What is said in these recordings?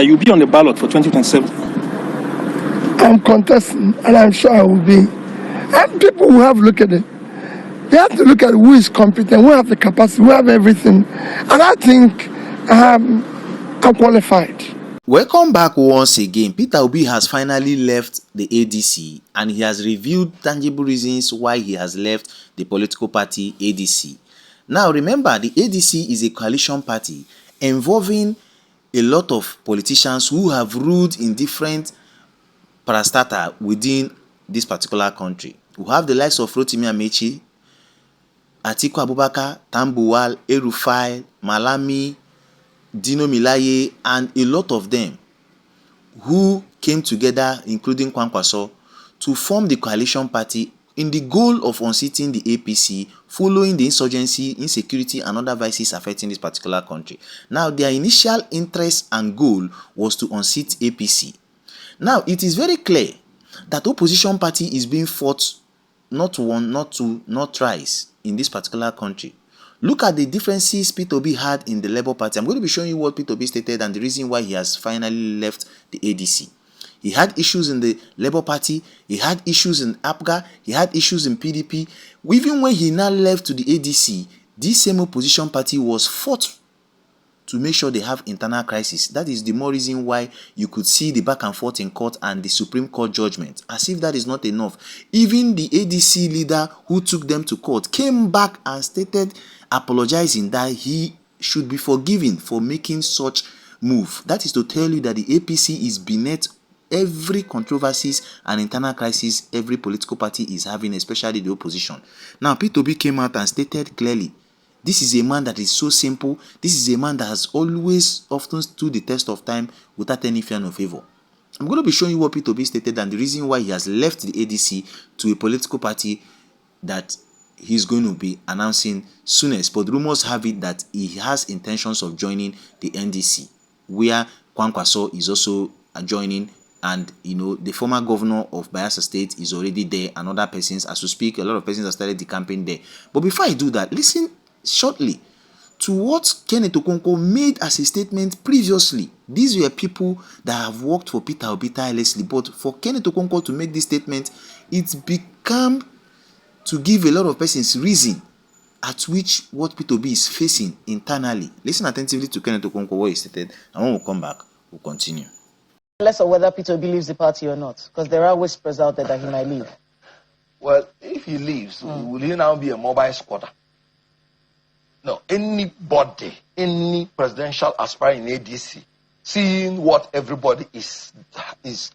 You'll be on the ballot for 2027. I'm contesting, and I'm sure I will be. And people who have looked at it, they have to look at who is competent, who have the capacity, who have everything. And I think I'm qualified. Welcome back once again. Peter Obi has finally left the ADC and he has revealed tangible reasons why he has left the political party ADC. Now remember, the ADC is a coalition party involving a lot of politicians who have ruled in different parastatal within this particular country. We have the likes of Rotimi Amechi, Atiku Abubakar, Tambuwal, El-Rufai, Malami, Dino Milaye, and a lot of them who came together, including Kwankwaso, to form the coalition party in the goal of unseating the APC following the insurgency, insecurity, and other vices affecting this particular country. Now, their initial interest and goal was to unseat APC. Now, it is very clear that opposition party is being fought not one, not two, not thrice in this particular country. Look at the differences Peter Obi had in the Labour Party. I'm going to be showing you what Peter Obi stated and the reason why he has finally left the ADC. He had issues in the Labour Party, he had issues in APGA, he had issues in PDP. Even when he now left to the ADC, this same opposition party was fought to make sure they have internal crisis. That is the more reason why you could see the back and forth in court and the Supreme Court judgment. As if that is not enough, even the ADC leader who took them to court came back and stated apologizing that he should be forgiven for making such move. That is to tell you that the APC is beneath every controversies and internal crisis every political party is having, especially the opposition. Now, Peter Obi came out and stated clearly, this is a man that is so simple. This is a man that has always often stood the test of time without any fear or favor. I'm going to be showing you what Peter Obi stated and the reason why he has left the ADC to a political party that he's going to be announcing soonest. But rumors have it that he has intentions of joining the NDC, where Kwankwaso is also joining. And you know, the former governor of Bayelsa State is already there, and other persons. As we speak, a lot of persons have started the campaign there. But before I do that, listen shortly to what Kenneth Okonkwo made as a statement previously. These were people that have worked for Peter Obi tirelessly, but for Kenneth Okonkwo to make this statement, it's become to give a lot of persons reason at which what Peter Obi is facing internally. Listen attentively to Kenneth Okonkwo, what he stated, and when we come back, we'll continue. Less of whether Peter Obi leaves the party or not, because there are whispers out there that he might leave. Well, if he leaves, will he now be a mobile squatter? No, anybody, any presidential aspirant in ADC, seeing what everybody is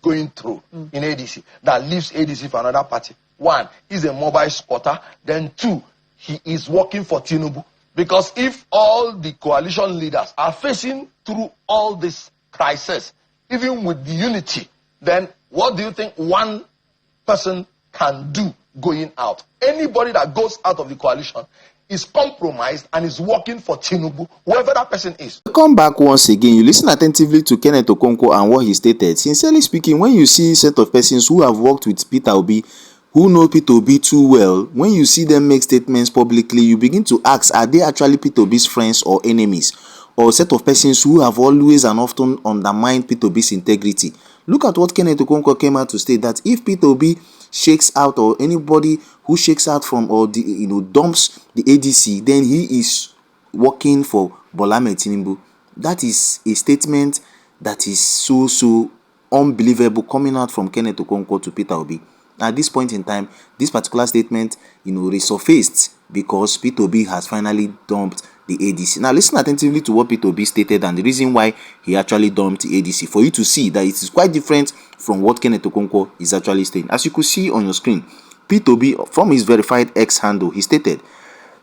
going through in ADC, that leaves ADC for another party. One, he's a mobile squatter. Then two, he is working for Tinubu. Because if all the coalition leaders are facing through all this crisis, even with the unity, then what do you think one person can do going out? Anybody that goes out of the coalition is compromised and is working for Tinubu, whoever that person is. Welcome back once again. You listen attentively to Kenneth Okonkwo and what he stated. Sincerely speaking, when you see a set of persons who have worked with Peter Obi, who know Peter Obi too well, when you see them make statements publicly, you begin to ask, are they actually Peter Obi's friends or enemies? Or a set of persons who have always and often undermined Peter Obi's integrity? Look at what Kenneth Okonkwo came out to state, that if Peter Obi shakes out, or anybody who shakes out from or dumps the ADC, then he is working for Bola Ahmed Tinubu. That is a statement that is so unbelievable coming out from Kenneth Okonkwo to Peter Obi. At this point in time, this particular statement, resurfaced because Peter Obi has finally dumped the ADC. Now listen attentively to what Peter Obi stated and the reason why he actually dumped the ADC, for you to see that it is quite different from what Kenneth Okonkwo is actually saying. As you could see on your screen, Peter Obi, from his verified X handle, he stated,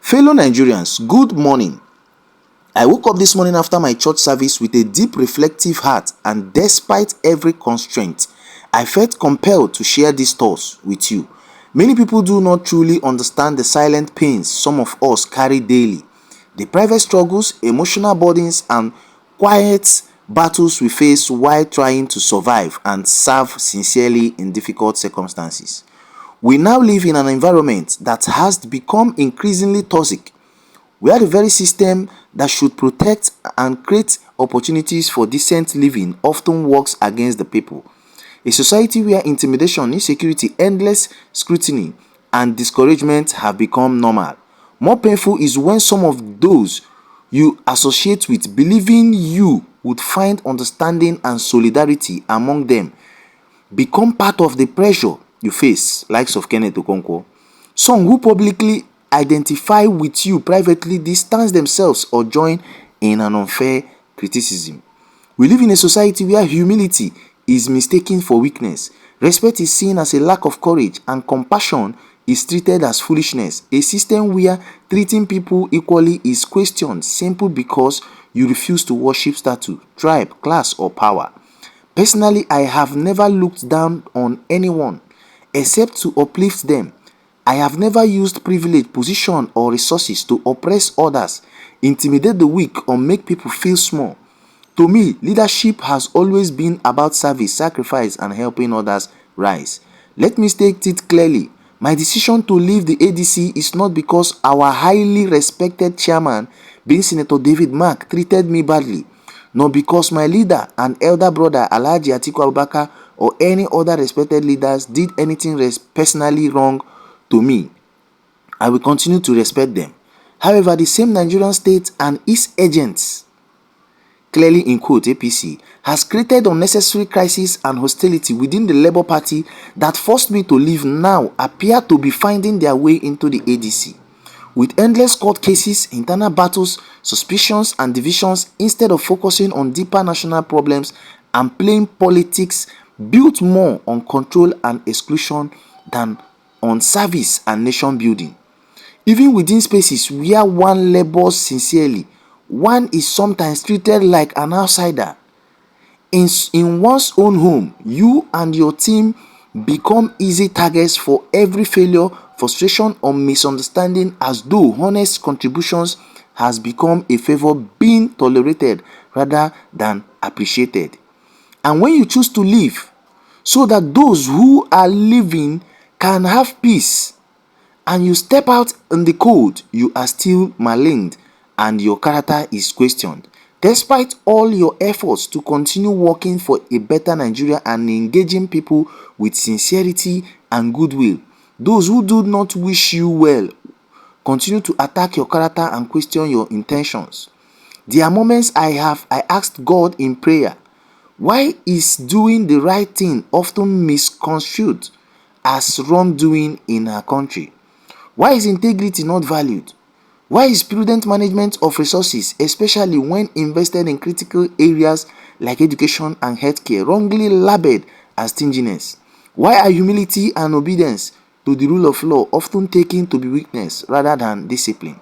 "Fellow Nigerians, good morning. I woke up this morning after my church service with a deep reflective heart, and despite every constraint, I felt compelled to share these thoughts with you. Many people do not truly understand the silent pains some of us carry daily, the private struggles, emotional burdens, and quiet battles we face while trying to survive and serve sincerely in difficult circumstances. We now live in an environment that has become increasingly toxic, where the very system that should protect and create opportunities for decent living often works against the people. A society where intimidation, insecurity, endless scrutiny, and discouragement have become normal. More painful is when some of those you associate with believing you would find understanding and solidarity among them become part of the pressure you face, likes of Kenneth Okonkwo. Some who publicly identify with you privately distance themselves or join in an unfair criticism. We live in a society where humility is mistaken for weakness, respect is seen as a lack of courage, and compassion is treated as foolishness. A system where treating people equally is questioned simply because you refuse to worship status, tribe, class, or power. Personally, I have never looked down on anyone except to uplift them. I have never used privilege, position, or resources to oppress others, intimidate the weak, or make people feel small. To me, leadership has always been about service, sacrifice, and helping others rise. Let me state it clearly. My decision to leave the ADC is not because our highly respected chairman, being Senator David Mark, treated me badly, nor because my leader and elder brother Alhaji Atiku Abubakar or any other respected leaders did anything personally wrong to me. I will continue to respect them. However, the same Nigerian state and its agents, clearly in quote APC, has created unnecessary crisis and hostility within the Labour Party that forced me to leave now appear to be finding their way into the ADC. With endless court cases, internal battles, suspicions, and divisions, instead of focusing on deeper national problems and playing politics built more on control and exclusion than on service and nation building. Even within spaces where one labors sincerely, one is sometimes treated like an outsider. In one's own home, you and your team become easy targets for every failure, frustration, or misunderstanding, as though honest contributions has become a favor being tolerated rather than appreciated. And when you choose to leave so that those who are living can have peace, and you step out in the cold, you are still maligned and your character is questioned. Despite all your efforts to continue working for a better Nigeria and engaging people with sincerity and goodwill, those who do not wish you well continue to attack your character and question your intentions. There are moments I asked God in prayer, why is doing the right thing often misconstrued as wrongdoing in our country? Why is integrity not valued? Why is prudent management of resources, especially when invested in critical areas like education and healthcare, wrongly labeled as stinginess? Why are humility and obedience to the rule of law often taken to be weakness rather than discipline?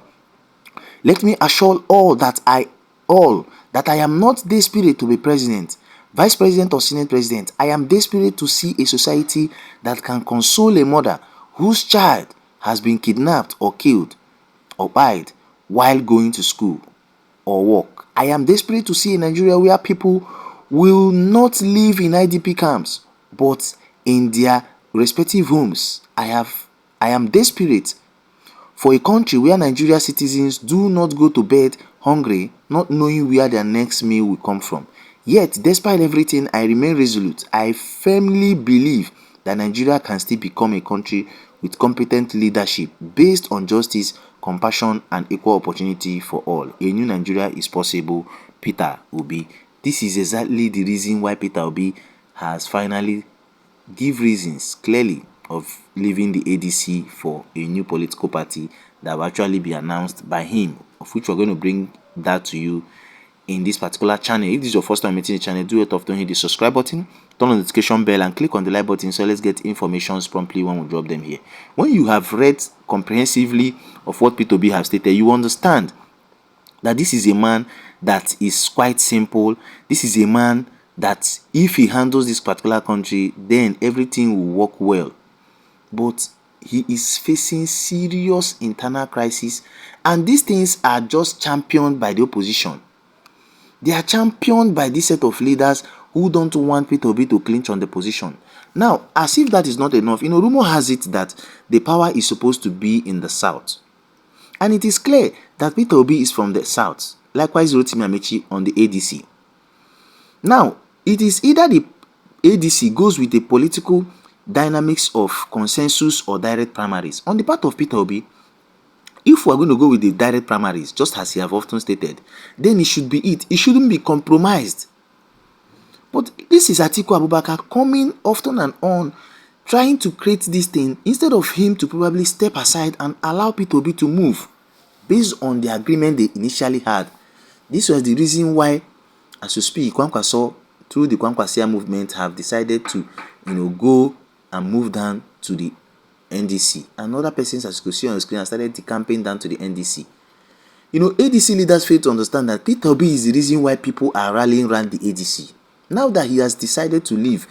Let me assure all that I am not desperate to be president, vice president, or senate president. I am desperate to see a society that can console a mother whose child has been kidnapped or killed or died while going to school or work. I am desperate to see a Nigeria where people will not live in IDP camps but in their respective homes. I am desperate for a country where Nigeria citizens do not go to bed hungry, not knowing where their next meal will come from. Yet, despite everything, I remain resolute. I firmly believe that Nigeria can still become a country with competent leadership based on justice, compassion, and equal opportunity for all. A new Nigeria is possible. Peter Obi. This is exactly the reason why Peter Obi has finally give reasons clearly of leaving the ADC for a new political party that will actually be announced by him, of which we're going to bring that to you in this particular channel. If this is your first time meeting the channel, do it often, hit the subscribe button, turn on the notification bell, and click on the like button so let's get informations promptly when we drop them here. When you have read comprehensively of what Peter Obi has stated, you understand that this is a man that is quite simple. This is a man that if he handles this particular country, then everything will work well. But he is facing serious internal crisis, and these things are just championed by the opposition. They are championed by this set of leaders who don't want Peter Obi to clinch on the position. Now, as if that is not enough, rumor has it that the power is supposed to be in the south. And it is clear that Peter Obi is from the south. likewise Rotimi Amechi on the ADC. Now, it is either the ADC goes with the political dynamics of consensus or direct primaries. On the part of Peter Obi, if we are going to go with the direct primaries, just as he have often stated, then it should be it. It shouldn't be compromised. But this is Atiku Abubakar coming often and on, trying to create this thing instead of him to probably step aside and allow Peter Obi to move based on the agreement they initially had. This was the reason why, as we speak, Kwankwaso, through the Kwankwasia movement, have decided to, go and move down to the NDC. And other persons, as you can see on the screen, have started the campaign down to the NDC. ADC leaders fail to understand that Peter Obi is the reason why people are rallying around the ADC. Now that he has decided to leave,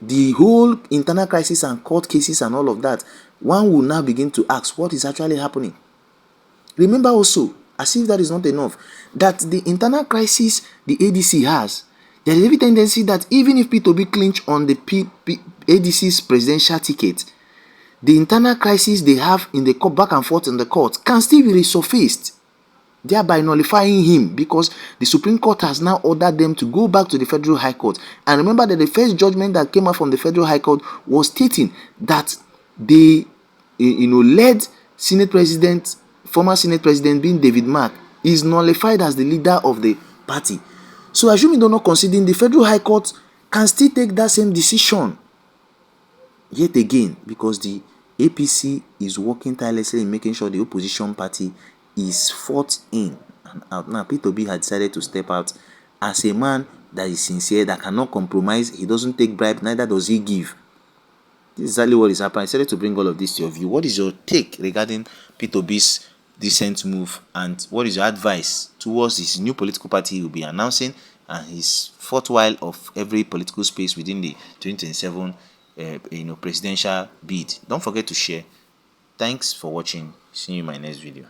the whole internal crisis and court cases and all of that, one will now begin to ask what is actually happening. Remember also, as if that is not enough, that the internal crisis the ADC has, there is every tendency that even if Peter Obi clinch on the ADC's presidential ticket, the internal crisis they have in the court, back and forth in the court, can still be resurfaced, thereby nullifying him, because the Supreme Court has now ordered them to go back to the Federal High Court. And remember that the first judgment that came out from the Federal High Court was stating that the led Senate President, former Senate President being David Mark, is nullified as the leader of the party. So assuming they're not conceding, the Federal High Court can still take that same decision yet again, because the APC is working tirelessly in making sure the opposition party is fought in and out. Now, Peter Obi had decided to step out as a man that is sincere, that cannot compromise. He doesn't take bribe, neither does he give. This is exactly what is happening. I decided to bring all of this to your view. What is your take regarding Peter Obi's recent move, and what is your advice towards his new political party he will be announcing and his fourth while of every political space within the 2027 presidential bid? Don't forget to share. Thanks for watching. See you in my next video.